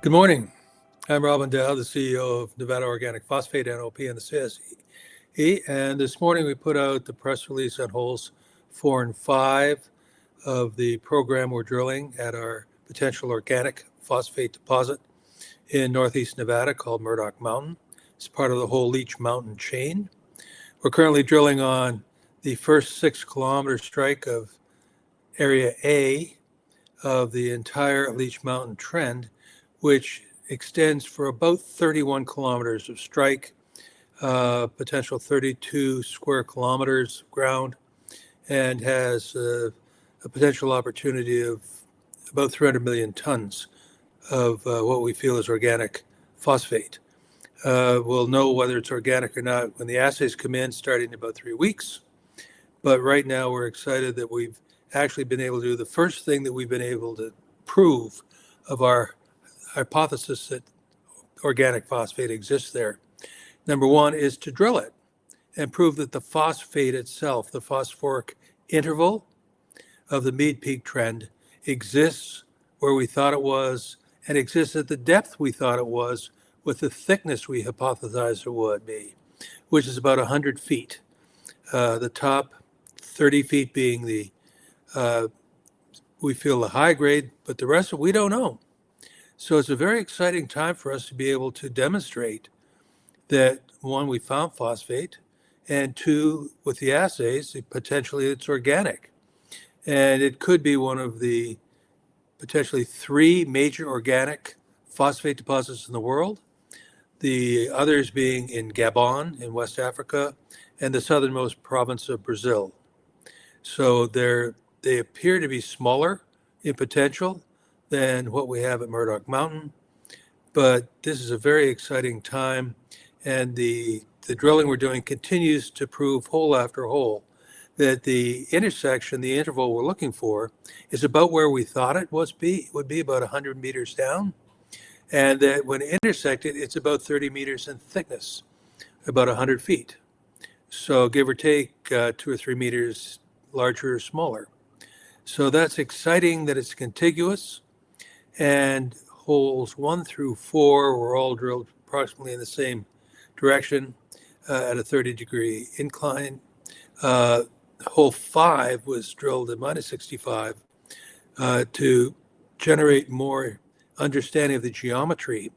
Good morning. I'm Robin Dow, the CEO of Nevada Organic Phosphate, NOP, and the CSE. And this morning we put out the press release on holes 4 and 5 of the program we're drilling at our potential organic phosphate deposit in northeast Nevada called Murdock Mountain. It's part of the whole Leech Mountain chain. We're currently drilling on the first 6-kilometer strike of Area A of the entire Leech Mountain trend, which extends for about 31 kilometers of strike, potential 32 square kilometers of ground, and has a potential opportunity of about 300 million tons of what we feel is organic phosphate. We'll know whether it's organic or not when the assays come in, starting in about 3 weeks. But right now we're excited that we've actually been able to do the first thing that we've been able to prove of our hypothesis that organic phosphate exists there. Number one is to drill it and prove that the phosphate itself, the phosphoric interval of the Meade Peak trend, exists where we thought it was and exists at the depth we thought it was with the thickness we hypothesized it would be, which is about 100 feet. The top 30 feet being the, we feel the high grade, but the rest of we don't know. So it's a very exciting time for us to be able to demonstrate that, one, we found phosphate, and two, with the assays, potentially it's organic. And it could be one of the potentially 3 major organic phosphate deposits in the world, the others being in Gabon in West Africa and the southernmost province of Brazil. So they appear to be smaller in potential than what we have at Murdock Mountain. But this is a very exciting time, and the drilling we're doing continues to prove hole after hole that the intersection, the interval we're looking for, is about where we thought it would be about 100 meters down, and that when intersected, it's about 30 meters in thickness, about 100 feet. So give or take 2 or 3 meters larger or smaller. So that's exciting that it's contiguous. And holes 1 through 4 were all drilled approximately in the same direction at a 30-degree incline. Hole 5 was drilled at minus 65 to generate more understanding of the geometry,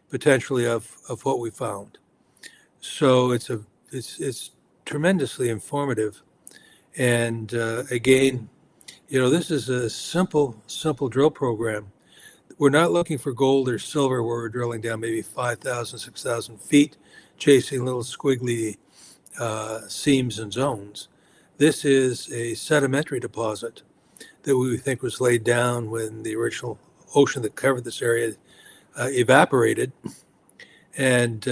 potentially, of what we found. So it's tremendously informative. And again, this is a simple drill program. We're not looking for gold or silver where we're drilling down maybe 5,000, 6,000 feet, chasing little squiggly seams and zones. This is a sedimentary deposit that we think was laid down when the original ocean that covered this area evaporated. And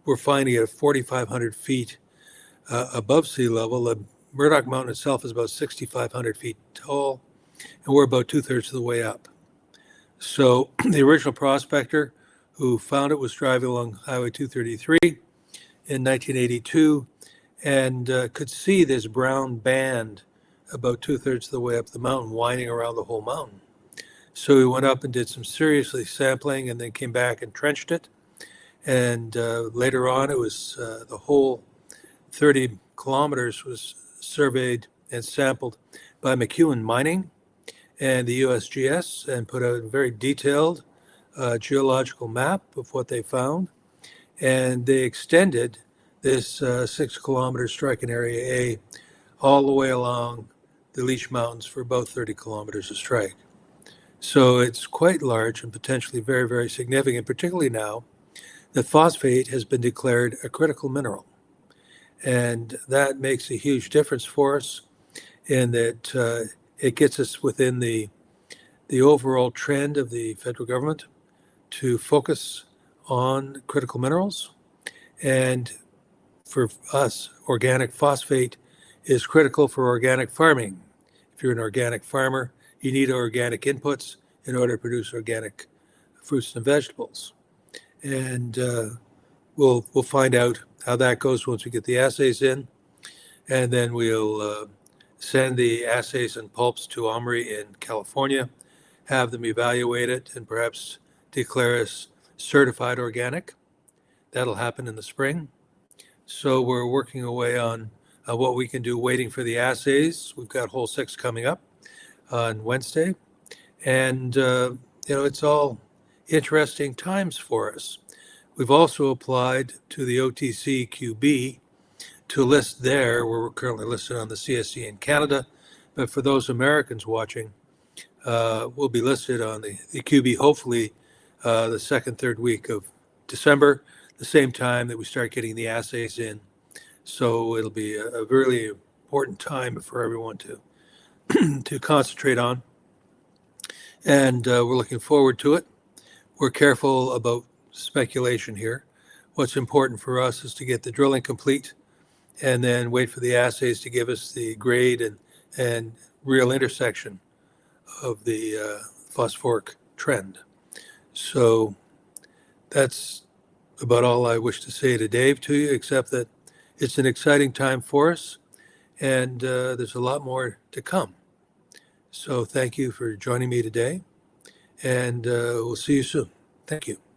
we're finding it at 4,500 feet above sea level. The Murdock Mountain itself is about 6,500 feet tall, and we're about 2/3 of the way up. So the original prospector who found it was driving along Highway 233 in 1982 and could see this brown band about 2/3 of the way up the mountain winding around the whole mountain. So he went up and did some seriously sampling and then came back and trenched it. And later on, it was the whole 30 kilometers was surveyed and sampled by McEwen Mining and the USGS, and put out a very detailed geological map of what they found. And they extended this 6-kilometer strike in Area A all the way along the Leech Mountains for about 30 kilometers of strike. So it's quite large and potentially very, very significant, particularly now that phosphate has been declared a critical mineral. And that makes a huge difference for us in that it gets us within the overall trend of the federal government to focus on critical minerals. And for us, organic phosphate is critical for organic farming. If you're an organic farmer, you need organic inputs in order to produce organic fruits and vegetables. And we'll find out how that goes once we get the assays in. And then we'll send the assays and pulps to Omri in California, have them evaluate it, and perhaps declare us certified organic. That'll happen in the spring. So we're working away on what we can do, waiting for the assays. We've got hole 6 coming up on Wednesday. And, it's all interesting times for us. We've also applied to the OTC QB to list there, where we're currently listed on the CSE in Canada. But for those Americans watching, we'll be listed on the QB hopefully the second, third week of December, the same time that we start getting the assays in. So it'll be a really important time for everyone to concentrate on. And we're looking forward to it. We're careful about speculation here. What's important for us is to get the drilling complete and then wait for the assays to give us the grade and real intersection of the phosphoric trend. So that's about all I wish to say to Dave, to you, except that it's an exciting time for us, and there's a lot more to come. So thank you for joining me today, and we'll see you soon. Thank you.